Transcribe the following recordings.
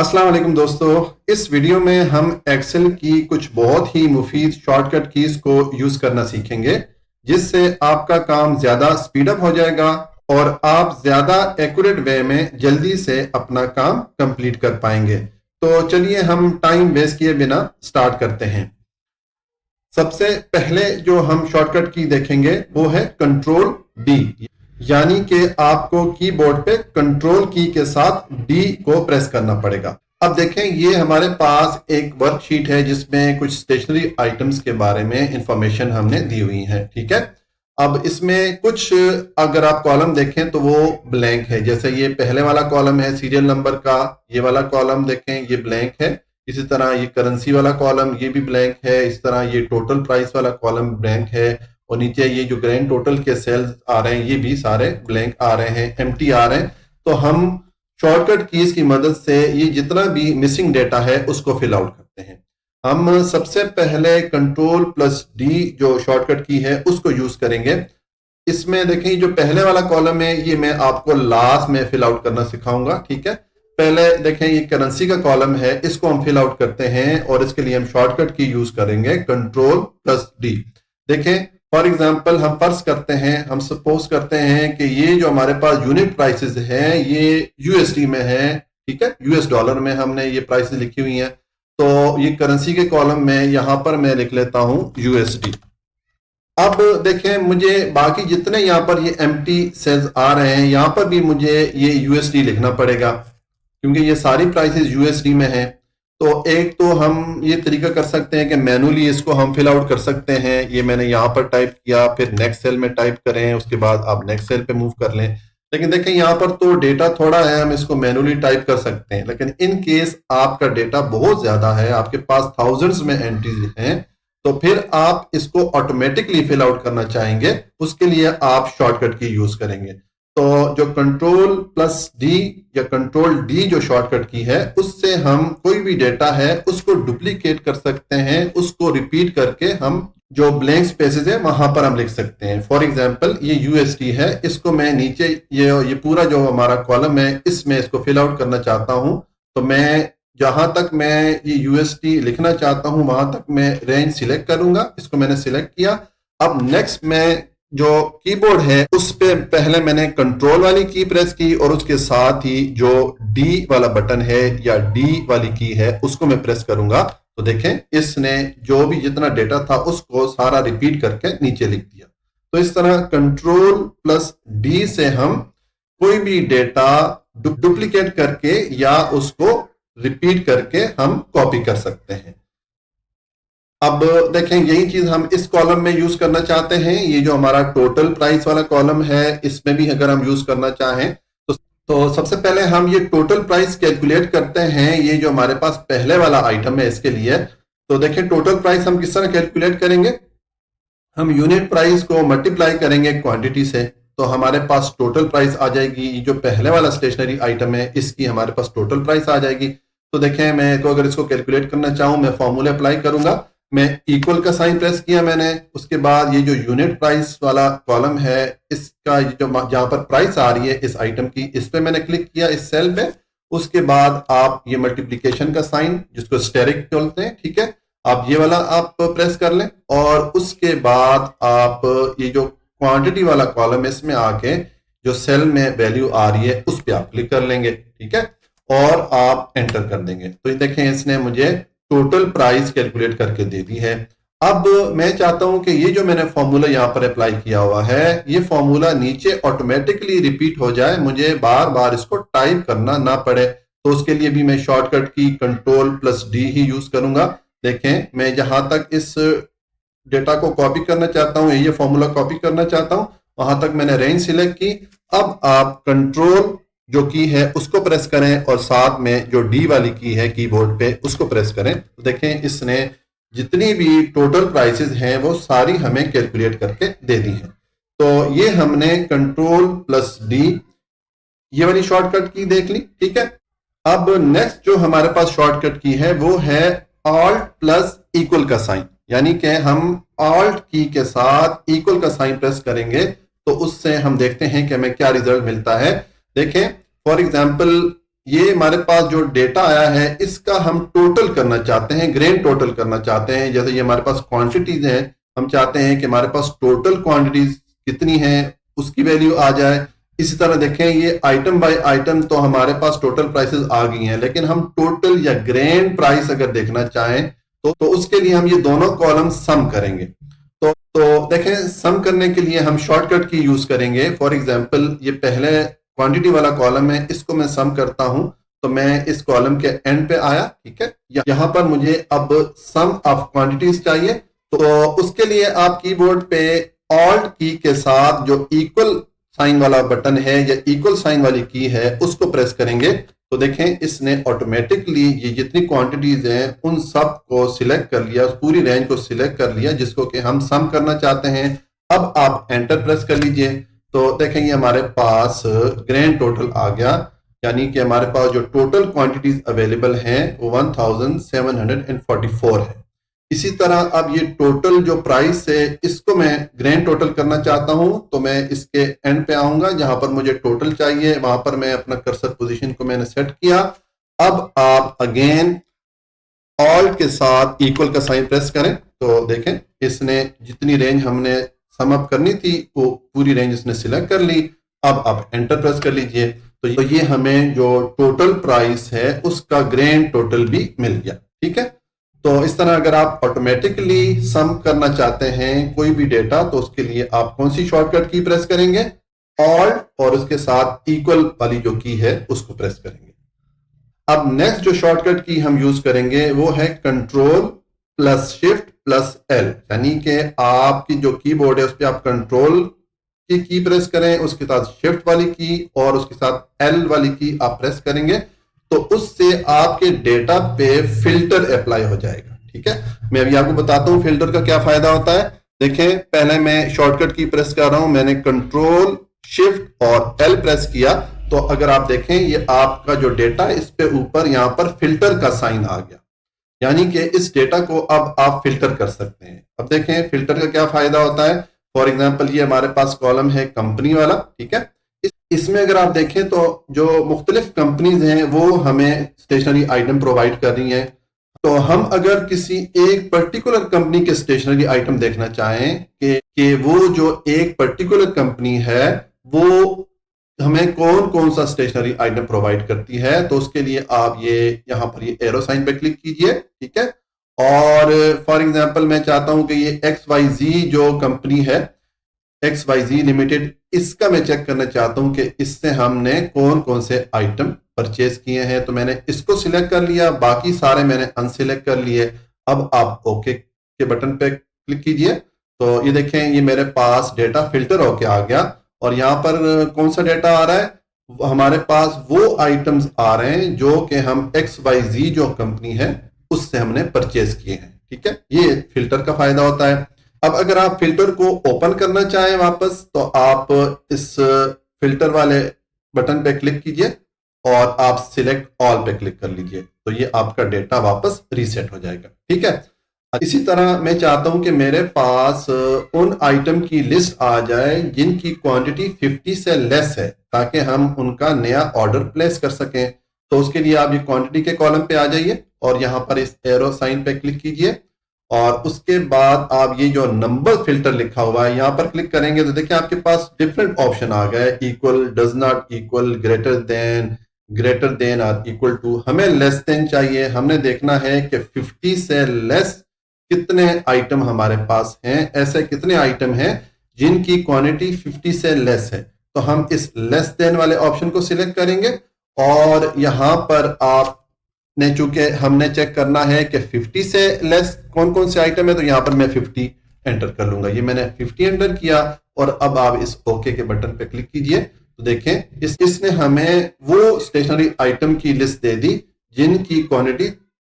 अस्सलाम वालेकुम दोस्तों। इस वीडियो में हम एक्सेल की कुछ बहुत ही मुफीद शॉर्टकट कीज को यूज करना सीखेंगे, जिससे आपका काम ज्यादा स्पीड अप हो जाएगा और आप ज्यादा एक्यूरेट वे में जल्दी से अपना काम कंप्लीट कर पाएंगे। तो चलिए हम टाइम वेस्ट किए बिना स्टार्ट करते हैं। सबसे पहले जो हम शॉर्टकट की देखेंगे वो है कंट्रोल डी, यानी कि आपको कीबोर्ड पे कंट्रोल की के साथ डी को प्रेस करना पड़ेगा। अब देखें, ये हमारे पास एक वर्कशीट है जिसमें कुछ स्टेशनरी आइटम्स के बारे में इंफॉर्मेशन हमने दी हुई है। ठीक है, अब इसमें कुछ अगर आप कॉलम देखें तो वो ब्लैंक है। जैसे ये पहले वाला कॉलम है सीरियल नंबर का, ये वाला कॉलम देखें ये ब्लैंक है। इसी तरह ये करेंसी वाला कॉलम ये भी ब्लैंक है। इस तरह ये टोटल प्राइस वाला कॉलम ब्लैंक है और नीचे ये जो ग्रैंड टोटल के सेल्स आ रहे हैं ये भी सारे ब्लैंक आ रहे हैं, एम्प्टी आ रहे हैं। तो हम शॉर्टकट कीज की मदद से ये जितना भी मिसिंग डेटा है उसको फिल आउट करते हैं। हम सबसे पहले कंट्रोल प्लस डी जो शॉर्टकट की है उसको यूज करेंगे। इसमें देखें जो पहले वाला कॉलम है ये मैं आपको लास्ट में फिल आउट करना सिखाऊंगा। ठीक है, पहले देखें ये करेंसी का कॉलम है, इसको हम फिल आउट करते हैं और इसके लिए हम शॉर्टकट की यूज करेंगे कंट्रोल प्लस डी। देखें फॉर एग्जांपल हम फर्ज करते हैं, हम सपोज करते हैं कि ये जो हमारे पास यूनिट प्राइसेस हैं ये यूएसडी में है। ठीक है, यूएस डॉलर में हमने ये प्राइसेस लिखी हुई हैं। तो ये करेंसी के कॉलम में यहां पर मैं लिख लेता हूं यूएसडी। अब देखें मुझे बाकी जितने यहाँ पर ये एम्प्टी सेल्स आ रहे हैं यहाँ पर भी मुझे ये यूएसडी लिखना पड़ेगा क्योंकि ये सारी प्राइसेस यूएसडी में हैं। तो एक तो हम ये तरीका कर सकते हैं कि मैनुअली इसको हम फिल आउट कर सकते हैं। ये मैंने यहाँ पर टाइप किया, फिर नेक्स्ट सेल में टाइप करें, उसके बाद आप नेक्स्ट सेल पे मूव कर लें। लेकिन देखें यहाँ पर तो डेटा थोड़ा है, हम इसको मैनुअली टाइप कर सकते हैं। लेकिन इन केस आपका डेटा बहुत ज्यादा है, आपके पास थाउजेंड्स में एंट्रीज हैं, तो फिर आप इसको ऑटोमेटिकली फिल आउट करना चाहेंगे, उसके लिए आप शॉर्टकट की यूज करेंगे। तो जो कंट्रोल प्लस डी या कंट्रोल डी जो शॉर्टकट की है उससे हम कोई भी डेटा है उसको डुप्लीकेट कर सकते हैं, उसको रिपीट करके हम जो ब्लैंक स्पेसेस है वहां पर हम लिख सकते हैं। फॉर एग्जांपल ये यूएसडी है, इसको मैं नीचे ये पूरा जो हमारा कॉलम है इसमें इसको फिल आउट करना चाहता हूं। तो मैं जहां तक मैं ये यूएसडी लिखना चाहता हूं वहां तक मैं रेंज सिलेक्ट करूंगा, इसको मैंने सिलेक्ट किया। अब नेक्स्ट मैं जो कीबोर्ड है उस पे पहले मैंने कंट्रोल वाली की प्रेस की और उसके साथ ही जो डी वाला बटन है या डी वाली की है उसको मैं प्रेस करूंगा। तो देखें इसने जो भी जितना डेटा था उसको सारा रिपीट करके नीचे लिख दिया। तो इस तरह कंट्रोल प्लस डी से हम कोई भी डेटा डुप्लीकेट करके या उसको रिपीट करके हम कॉपी कर सकते हैं। अब देखें यही चीज हम इस कॉलम में यूज करना चाहते हैं। ये जो हमारा टोटल प्राइस वाला कॉलम है इसमें भी अगर हम यूज करना चाहें तो सबसे पहले हम ये टोटल प्राइस कैलकुलेट करते हैं। ये जो हमारे पास पहले वाला आइटम है इसके लिए, तो देखें टोटल प्राइस हम किस तरह कैलकुलेट करेंगे। हम यूनिट प्राइस को मल्टीप्लाई करेंगे क्वांटिटी से, तो हमारे पास टोटल प्राइस आ जाएगी। जो पहले वाला स्टेशनरी आइटम है इसकी हमारे पास टोटल प्राइस आ जाएगी। तो देखें मैं तो अगर इसको कैलकुलेट करना चाहूं मैं फॉर्मूला अप्लाई करूंगा। मैं इक्वल का साइन प्रेस किया मैंने, उसके बाद ये जो यूनिट प्राइस वाला कॉलम है इसका जो जहां पर प्राइस आ रही है इस आइटम की, इस पे मैंने क्लिक किया इस सेल पे। उसके बाद आप ये मल्टीप्लिकेशन का साइन जिसको स्टेरिक बोलते हैं, ठीक है, आप ये वाला आप प्रेस कर लें और उसके बाद आप ये जो क्वांटिटी वाला कॉलम है इसमें आके जो सेल में वैल्यू आ रही है उस पर आप क्लिक कर लेंगे। ठीक है, और आप एंटर कर देंगे। तो ये देखें इसने मुझे टोटल प्राइस कैलकुलेट करके दे दी है। अब मैं चाहता हूं कि ये जो मैंने फॉर्मूला यहां पर अप्लाई किया हुआ है ये फॉर्मूला नीचे ऑटोमेटिकली रिपीट हो जाए, मुझे बार बार इसको टाइप करना ना पड़े। तो उसके लिए भी मैं शॉर्टकट की कंट्रोल प्लस डी ही यूज करूंगा। देखें मैं जहां तक इस डेटा को कॉपी करना चाहता हूं, ये फॉर्मूला कॉपी करना चाहता हूं, वहां तक मैंने रेंज सिलेक्ट की। अब आप कंट्रोल जो की है उसको प्रेस करें और साथ में जो डी वाली की है कीबोर्ड पे उसको प्रेस करें। तो देखें इसने जितनी भी टोटल प्राइसेस हैं वो सारी हमें कैलकुलेट करके दे दी हैं। तो ये हमने कंट्रोल प्लस डी ये वाली शॉर्टकट की देख ली। ठीक है, अब नेक्स्ट जो हमारे पास शॉर्टकट की है वो है ऑल्ट प्लस इक्वल का साइन, यानी कि हम ऑल्ट की के साथ इक्वल का साइन प्रेस करेंगे तो उससे हम देखते हैं कि हमें क्या रिजल्ट मिलता है। देखें फॉर एग्जाम्पल ये हमारे पास जो डेटा आया है इसका हम टोटल करना चाहते हैं, ग्रेन टोटल करना चाहते हैं। जैसे ये हमारे पास क्वांटिटीज हैं, हम चाहते हैं कि हमारे पास टोटल क्वांटिटीज कितनी है उसकी वैल्यू आ जाए। इसी तरह देखें ये आइटम बाय आइटम तो हमारे पास टोटल प्राइसेस आ गई हैं, लेकिन हम टोटल या ग्रेन प्राइस अगर देखना चाहें तो उसके लिए हम ये दोनों कॉलम सम करेंगे। तो देखें सम करने के लिए हम शॉर्टकट की यूज करेंगे। फॉर एग्जांपल ये पहले क्वांटिटी वाला कॉलम है, इसको मैं सम करता हूं तो मैं इस कॉलम के एंड पे आया, ठीक है। यहां पर मुझे अब सम ऑफ क्वांटिटीज चाहिए, तो उसके लिए आप कीबोर्ड पे ऑल्ट की के साथ जो इक्वल साइन वाला बटन है या इक्वल साइन वाली की है उसको प्रेस करेंगे। तो देखें इसने ऑटोमेटिकली ये जितनी क्वांटिटीज हैं उन सब को सिलेक्ट कर लिया, पूरी रेंज को सिलेक्ट कर लिया जिसको कि हम सम करना चाहते हैं। अब आप एंटर प्रेस कर लीजिए तो देखेंगे हमारे पास ग्रैंड टोटल आ गया, यानी कि हमारे पास जो टोटल क्वांटिटीज अवेलेबल हैं वो 1744 है। इसी तरह अब ये टोटल जो प्राइस है इसको मैं ग्रैंड टोटल करना चाहता हूं, तो मैं इसके एंड पे आऊंगा जहां पर मुझे टोटल चाहिए, वहां पर मैं अपना कर्सर पोजीशन को मैंने सेट किया। अब आप अगेन ऑल्ट के साथ इक्वल का साइन प्रेस करें तो देखें इसने जितनी रेंज हमने सम अप करनी थी वो पूरी रेंज इसने सिलेक्ट कर ली। अब आप एंटर प्रेस कर लीजिए तो ये हमें जो टोटल प्राइस है उसका ग्रैंड टोटल भी मिल गया, ठीक है। तो इस तरह अगर आप ऑटोमेटिकली सम करना चाहते हैं कोई भी डेटा तो उसके लिए आप कौन सी शॉर्टकट की प्रेस करेंगे, ऑल्ट और उसके साथ इक्वल वाली जो की है उसको प्रेस करेंगे। अब नेक्स्ट जो शॉर्टकट की हम यूज करेंगे वो है control plus shift plus L, यानी कि आपकी जो कीबोर्ड है उस पर आप कंट्रोल की प्रेस करें, उसके साथ शिफ्ट वाली की और उसके साथ एल वाली की आप प्रेस करेंगे तो उससे आपके डेटा पे फिल्टर अप्लाई हो जाएगा, ठीक है। मैं अभी आपको बताता हूं फिल्टर का क्या फायदा होता है। देखें पहले मैं शॉर्टकट की प्रेस कर रहा हूं, मैंने कंट्रोल शिफ्ट और एल प्रेस किया तो अगर आप देखें ये आपका जो डेटा है इस पे ऊपर यहां पर फिल्टर का साइन आ गया, यानी कि इस डेटा को अब आप फिल्टर कर सकते हैं। अब देखें फिल्टर का क्या फायदा होता है। फॉर एग्जाम्पल ये हमारे पास कॉलम है कंपनी वाला, ठीक है। इसमें अगर आप देखें तो जो मुख्तलिफ कंपनीज हैं वो हमें स्टेशनरी आइटम प्रोवाइड कर रही हैं, तो हम अगर किसी एक पर्टिकुलर कंपनी के स्टेशनरी आइटम देखना चाहें कि वो जो एक पर्टिकुलर कंपनी है वो हमें कौन कौन सा स्टेशनरी आइटम प्रोवाइड करती है, तो उसके लिए आप ये यहां पर ये एरो साइन पे क्लिक कीजिए, ठीक है। और फॉर एग्जांपल मैं चाहता हूं कि ये XYZ जो कंपनी है XYZ लिमिटेड, इसका मैं चेक करना चाहता हूं कि इससे हमने कौन कौन से आइटम परचेज किए हैं, तो मैंने इसको सिलेक्ट कर लिया, बाकी सारे मैंने अनसिलेक्ट कर लिए। अब आप ओके के बटन पे क्लिक कीजिए तो ये देखें ये मेरे पास डेटा फिल्टर होके आ गया और यहाँ पर कौन सा डेटा आ रहा है, हमारे पास वो आइटम्स आ रहे हैं जो कि हम XYZ जो कंपनी है उससे हमने परचेज किए हैं, ठीक है। ये फिल्टर का फायदा होता है। अब अगर आप फिल्टर को ओपन करना चाहें वापस तो आप इस फिल्टर वाले बटन पे क्लिक कीजिए और आप सिलेक्ट ऑल पे क्लिक कर लीजिए तो ये आपका डेटा वापस रीसेट हो जाएगा, ठीक है। इसी तरह मैं चाहता हूं कि मेरे पास उन आइटम की लिस्ट आ जाए जिनकी क्वांटिटी 50 से लेस है ताकि हम उनका नया ऑर्डर प्लेस कर सकें। तो उसके लिए आप ये क्वांटिटी के कॉलम पे आ जाइए और यहां पर इस एरो साइन पे क्लिक कीजिए और उसके बाद आप ये जो नंबर फिल्टर लिखा हुआ है यहां पर क्लिक करेंगे तो देखिए आपके पास डिफरेंट ऑप्शन आ गए, equal, does not equal, greater than और इक्वल टू। हमें लेस देन चाहिए, हमने देखना है कि 50 से लेस कितने आइटम हमारे पास हैं, ऐसे कितने आइटम हैं जिनकी क्वांटिटी 50 से लेस है। तो हम इस लेस देन वाले ऑप्शन को सिलेक्ट करेंगे और यहां पर आप ने चूंकि हमने चेक करना है कि 50 से लेस कौन कौन से आइटम है तो यहां पर मैं 50 एंटर कर लूंगा। ये मैंने 50 एंटर किया और अब आप इस ओके के बटन पे क्लिक कीजिए तो देखें इसने हमें वो स्टेशनरी आइटम की लिस्ट दे दी जिनकी क्वांटिटी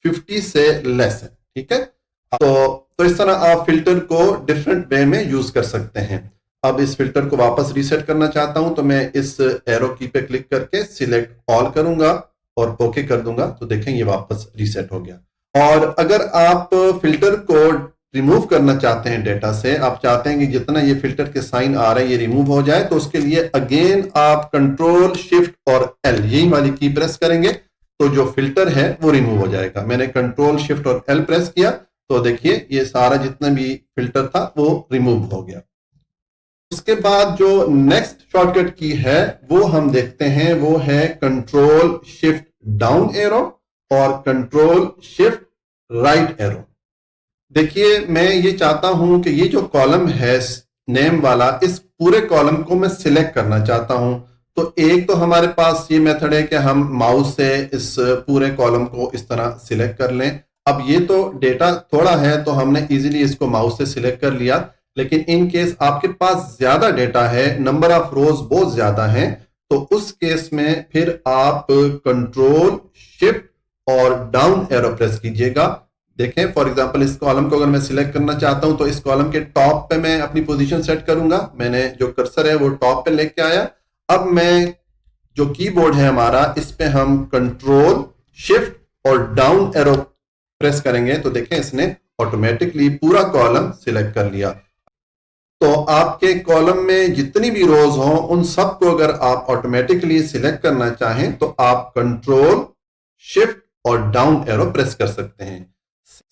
50 से लेस है, ठीक है। तो इस तरह आप फिल्टर को डिफरेंट वे में यूज कर सकते हैं। अब इस फिल्टर को वापस रीसेट करना चाहता हूं तो मैं इस एरो की पे क्लिक करके सिलेक्ट ऑल करूंगा और ओके कर दूंगा तो देखें ये वापस रीसेट हो गया। और अगर आप फिल्टर को रिमूव करना चाहते हैं डेटा से, आप चाहते हैं कि जितना ये फिल्टर के साइन आ रहे हैं ये रिमूव हो जाए, तो उसके लिए अगेन आप कंट्रोल शिफ्ट और एल यही वाली की प्रेस करेंगे तो जो फिल्टर है वो रिमूव हो जाएगा। मैंने कंट्रोल शिफ्ट और एल प्रेस किया तो देखिए ये सारा जितना भी फिल्टर था वो रिमूव हो गया। उसके बाद जो नेक्स्ट शॉर्टकट की है वो हम देखते हैं, वो है कंट्रोल शिफ्ट डाउन एरो और कंट्रोल शिफ्ट राइट एरो। देखिए मैं ये चाहता हूं कि ये जो कॉलम है नेम वाला, इस पूरे कॉलम को मैं सिलेक्ट करना चाहता हूं। तो एक तो हमारे पास ये मेथड है कि हम माउस से इस पूरे कॉलम को इस तरह सिलेक्ट कर लें। अब ये तो डेटा थोड़ा है तो हमने इजीली इसको माउस से सिलेक्ट कर लिया, लेकिन इन केस आपके पास ज्यादा डेटा है, नंबर ऑफ रोज बहुत ज्यादा हैं, तो उस केस में फिर आप कंट्रोल शिफ्ट और डाउन एरो प्रेस कीजिएगा। देखें फॉर एग्जांपल इस कॉलम को अगर मैं सिलेक्ट करना चाहता हूं तो इस कॉलम के टॉप पे मैं अपनी पोजीशन सेट करूंगा। मैंने जो कर्सर है वो टॉप पे लेके आया। अब मैं जो कीबोर्ड है हमारा, इस पे हम कंट्रोल शिफ्ट और डाउन एरो प्रेस करेंगे तो देखें इसने ऑटोमेटिकली पूरा कॉलम सिलेक्ट कर लिया। तो आपके कॉलम में जितनी भी रोज हों उन सबको अगर आप ऑटोमेटिकली सिलेक्ट करना चाहें तो आप कंट्रोल शिफ्ट और डाउन एरो प्रेस कर सकते हैं।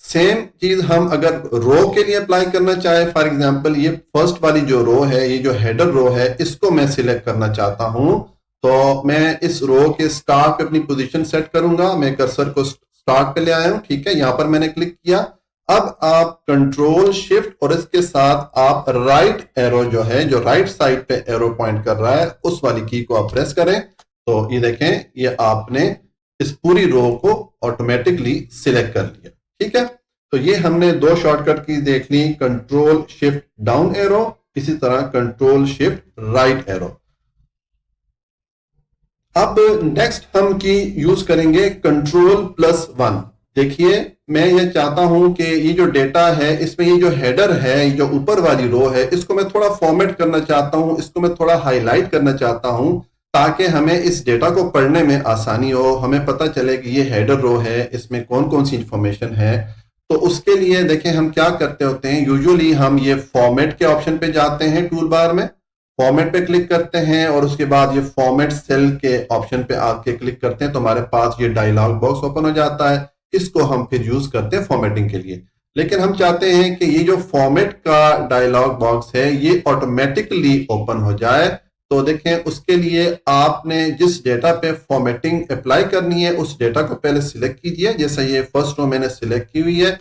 सेम चीज हम अगर रो के लिए अप्लाई करना चाहे, फॉर एग्जांपल ये फर्स्ट वाली जो रो है, ये जो हेडर रो है, इसको मैं सिलेक्ट करना चाहता हूं तो मैं इस रो के स्टार्ट पे अपनी पोजीशन सेट करूंगा। मैं कर्सर को स्टार्ट पे ले आया हूं, ठीक है, यहां पर मैंने क्लिक किया। अब आप कंट्रोल शिफ्ट और इसके साथ आप राइट एरो जो है, जो राइट साइड पे एरो पॉइंट कर रहा है, उस वाली की को आप प्रेस करें तो ये देखें ये आपने इस पूरी रो को ऑटोमेटिकली सिलेक्ट कर लिया। ठीक है, तो ये हमने दो शॉर्टकट की देख ली, कंट्रोल शिफ्ट डाउन एरो, इसी तरह कंट्रोल शिफ्ट राइट एरो। अब नेक्स्ट हम की यूज करेंगे कंट्रोल+1। देखिए मैं ये चाहता हूं कि ये जो डेटा है इसमें ये जो हेडर है, ये जो ऊपर वाली रो है, इसको मैं थोड़ा फॉर्मेट करना चाहता हूं, इसको मैं थोड़ा हाईलाइट करना चाहता हूं ताकि हमें इस डेटा को पढ़ने में आसानी हो, हमें पता चले कि ये हेडर रो है, इसमें कौन कौन सी इंफॉर्मेशन है। तो उसके लिए देखें हम क्या करते होते हैं, यूजुअली हम ये फॉर्मेट के ऑप्शन पे जाते हैं, टूल बार में फॉर्मेट पे क्लिक करते हैं और उसके बाद ये फॉर्मेट सेल के ऑप्शन पे आके क्लिक करते हैं तो हमारे पास ये डायलॉग बॉक्स ओपन हो जाता है। इसको हम फिर यूज करते हैं फॉर्मेटिंग के लिए। लेकिन हम चाहते हैं कि ये जो फॉर्मेट का डायलॉग बॉक्स है ये ऑटोमेटिकली ओपन हो जाए। तो देखें उसके लिए आपने जिस डेटा पे फॉर्मेटिंग अप्लाई करनी है उस डेटा को पहले सिलेक्ट कीजिए, जैसा ये फर्स्ट रो मैंने सिलेक्ट की हुई है।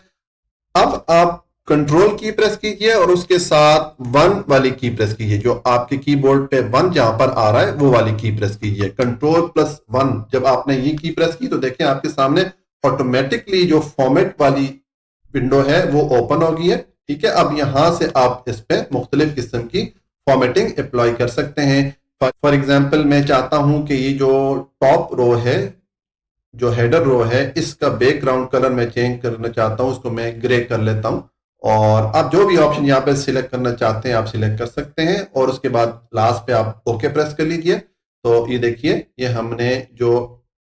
अब आप कंट्रोल की प्रेस कीजिए और उसके साथ 1 वाली की प्रेस कीजिए, जो आपके कीबोर्ड पे 1 जहां पर आ रहा है वो वाली की प्रेस कीजिए। कंट्रोल+1 जब आपने ये की प्रेस की तो देखें आपके सामने ऑटोमेटिकली जो फॉर्मेट वाली विंडो है वो ओपन हो गई है। ठीक है, अब यहां से आप इस पे मुख्तलिफ किस्म की फॉर्मेटिंग अप्लाई कर सकते हैं। फॉर एग्जाम्पल मैं चाहता हूं कि ये जो टॉप रो है, जो हेडर रो है, इसका बैकग्राउंड कलर मैं चेंज करना चाहता हूं, उसको मैं ग्रे कर लेता हूं। और आप जो भी ऑप्शन यहाँ पे सिलेक्ट करना चाहते हैं आप सिलेक्ट कर सकते हैं और उसके बाद लास्ट पे आप ओके प्रेस कर लीजिए। तो ये देखिए ये हमने जो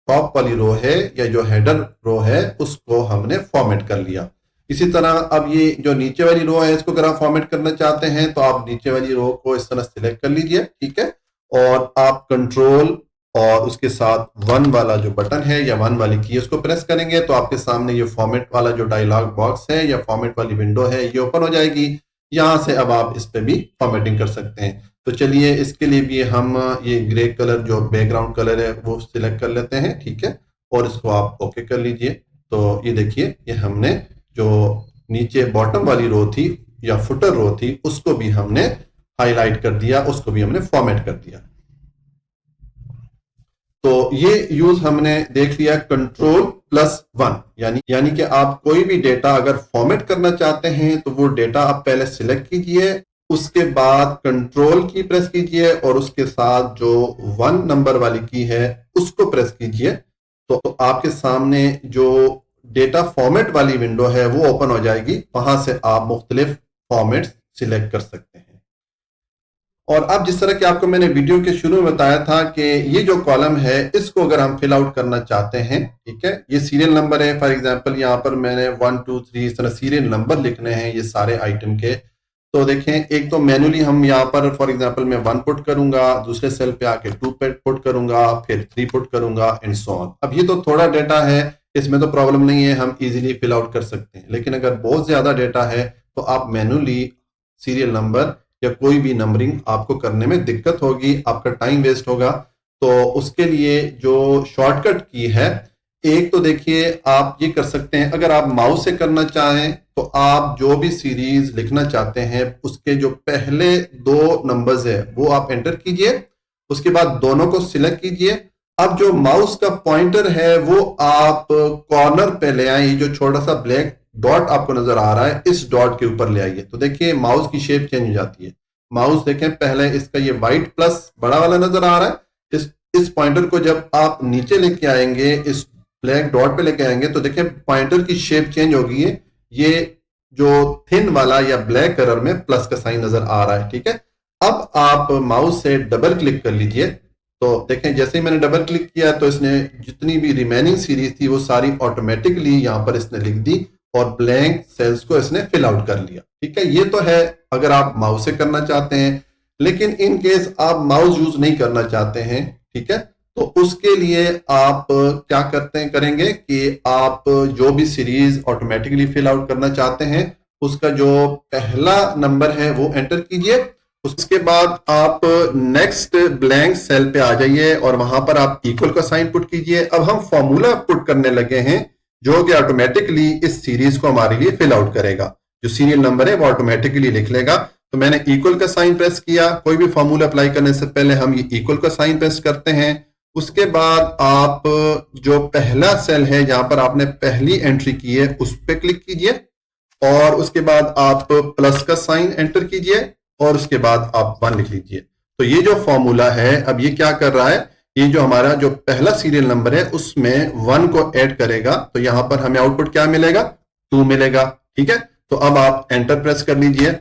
टॉप वाली रो है या जो हेडर रो है उसको हमने फॉर्मेट कर लिया। इसी तरह अब ये जो नीचे वाली रो है इसको अगर आप फॉर्मेट करना चाहते हैं तो आप नीचे वाली रो को इस तरह सिलेक्ट कर लीजिए। ठीक है, और आप कंट्रोल और उसके साथ 1 वाला जो बटन है या 1 वाली की उसको प्रेस करेंगे तो आपके सामने ये फॉर्मेट वाला जो डायलॉग बॉक्स है या फॉर्मेट वाली विंडो है ये ओपन हो जाएगी। यहां से अब आप इस पे भी फॉर्मेटिंग कर सकते हैं। तो चलिए इसके लिए भी हम ये ग्रे कलर जो बैकग्राउंड कलर है वो सिलेक्ट कर लेते हैं। ठीक है, और इसको आप ओके कर लीजिए। तो ये देखिए ये हमने जो नीचे बॉटम वाली रो थी या फुटर रो थी उसको भी हमने हाईलाइट कर दिया, उसको भी हमने फॉर्मेट कर दिया। तो ये यूज हमने देख लिया कंट्रोल+1, यानी कि आप कोई भी डेटा अगर फॉर्मेट करना चाहते हैं तो वो डेटा आप पहले सिलेक्ट कीजिए, उसके बाद कंट्रोल की प्रेस कीजिए और उसके साथ जो 1 नंबर वाली की है उसको प्रेस कीजिए। तो आपके सामने जो डेटा फॉर्मेट वाली विंडो है वो ओपन हो जाएगी, वहां से आप मुख्तलिफ फॉर्मेट्स सिलेक्ट कर सकते हैं। और अब जिस तरह कि आपको मैंने वीडियो के शुरू में बताया था कि ये जो कॉलम है इसको अगर हम फिल आउट करना चाहते हैं, ठीक है, ये सीरियल नंबर है। फॉर एग्जांपल यहाँ पर मैंने 1 2 3 इस तरह सीरियल नंबर लिखने हैं ये सारे आइटम के। तो देखें, एक तो मैनुअली हम यहाँ पर फॉर एग्जांपल मैं 1 पुट करूंगा, दूसरे सेल पे आके 2 पुट करूंगा, फिर 3 पुट करूंगा एंड सो ऑन। अब ये तो थोड़ा डेटा है, इसमें तो प्रॉब्लम नहीं है, हम इजीली फिल आउट कर सकते हैं। लेकिन अगर बहुत ज्यादा डेटा है तो आप मैनुअली सीरियल नंबर या कोई भी नंबरिंग आपको करने में दिक्कत होगी, आपका टाइम वेस्ट होगा। तो उसके लिए जो शॉर्टकट की है, एक तो देखिए आप ये कर सकते हैं, अगर आप माउस से करना चाहें तो आप जो भी सीरीज लिखना चाहते हैं उसके जो पहले 2 नंबर्स है वो आप एंटर कीजिए, उसके बाद दोनों को सिलेक्ट कीजिए। अब जो माउस का पॉइंटर है वो आप कॉर्नर पे ले आए, जो छोटा सा ब्लैक डॉट आपको नजर आ रहा है इस डॉट के ऊपर ले आइए। तो देखिए माउस की शेप चेंज हो जाती है। माउस देखें, पहले इसका ये व्हाइट प्लस बड़ा वाला नजर आ रहा है, इस पॉइंटर को जब आप नीचे लेके आएंगे, इस ब्लैक डॉट पे लेके आएंगे, तो देखिए पॉइंटर की शेप चेंज हो गई है। ये जो थिन वाला या ब्लैक कलर में प्लस का साइन नजर आ रहा है, ठीक है। अब आप माउस से डबल क्लिक कर लीजिए, तो देखें जैसे ही मैंने डबल क्लिक किया तो इसने जितनी भी रिमेनिंग सीरीज थी वो सारी ऑटोमेटिकली यहां पर इसने लिख दी और ब्लैंक सेल्स को इसने फिल आउट कर लिया, ठीक है। ये तो है अगर आप माउस से करना चाहते हैं। लेकिन इन केस आप माउस यूज नहीं करना चाहते हैं, ठीक है, तो उसके लिए आप क्या करेंगे कि आप जो भी सीरीज ऑटोमेटिकली फिल आउट करना चाहते हैं उसका जो पहला नंबर है वो एंटर कीजिए। उसके बाद आप नेक्स्ट ब्लैंक सेल पे आ जाइए और वहां पर आप इक्वल का साइन पुट कीजिए। अब हम फॉर्मूला पुट करने लगे हैं जो कि ऑटोमेटिकली इस सीरीज को हमारे लिए फिल आउट करेगा। जो सीरियल नंबर है वो ऑटोमेटिकली लिख लेगा। तो मैंने इक्वल का साइन प्रेस किया। कोई भी फॉर्मूला अप्लाई करने से पहले हम ये इक्वल का साइन प्रेस करते हैं। उसके बाद आप जो पहला सेल है जहां पर आपने पहली एंट्री की है उस पर क्लिक कीजिए और उसके बाद आप प्लस का साइन एंटर कीजिए और उसके बाद आप 1 लिख लीजिए। तो ये जो फॉर्मूला है अब ये क्या कर रहा है, ये जो हमारा जो पहला सीरियल नंबर है उसमें 1 को ऐड करेगा। तो यहां पर हमें आउटपुट क्या मिलेगा, 2 मिलेगा, ठीक है। तो अब आप एंटर प्रेस कर लीजिए।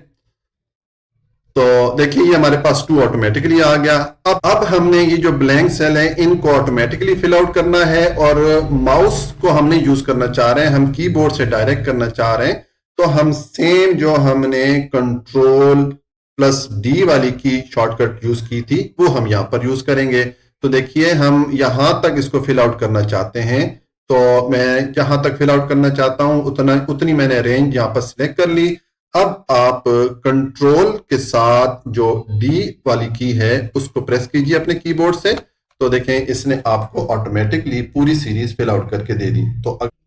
तो देखिए ये हमारे पास 2 ऑटोमेटिकली आ गया। अब हमने ये जो ब्लैंक सेल है इनको ऑटोमेटिकली फिल आउट करना है और माउस को हमने यूज करना चाह रहे हैं, हम कीबोर्ड से डायरेक्ट करना चाह रहे हैं। तो हम सेम जो हमने कंट्रोल+D वाली की शॉर्टकट यूज की थी वो हम यहां पर यूज करेंगे। तो देखिए हम यहां तक इसको फिल आउट करना चाहते हैं, तो मैं जहां तक फिल आउट करना चाहता हूं उतनी मैंने रेंज यहां पर सिलेक्ट कर ली। अब आप कंट्रोल के साथ जो D वाली की है उसको प्रेस कीजिए अपने कीबोर्ड से। तो देखें इसने आपको ऑटोमेटिकली पूरी सीरीज फिल आउट करके दे दी।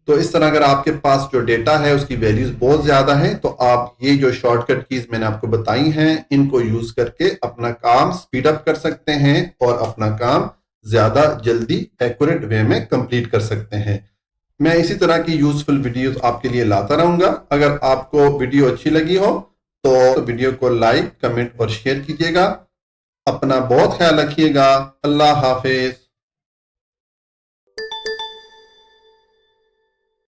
तो इस तरह अगर आपके पास जो डेटा है उसकी वैल्यूज बहुत ज्यादा है तो आप ये जो शॉर्टकट कीज मैंने आपको बताई हैं इनको यूज करके अपना काम स्पीड अप कर सकते हैं और अपना काम ज्यादा जल्दी एक्यूरेट वे में कंप्लीट कर सकते हैं। मैं इसी तरह की यूजफुल वीडियोस आपके लिए लाता रहूंगा। अगर आपको वीडियो अच्छी लगी हो तो वीडियो को लाइक, कमेंट और शेयर कीजिएगा। अपना बहुत ख्याल रखिएगा। अल्लाह हाफिज।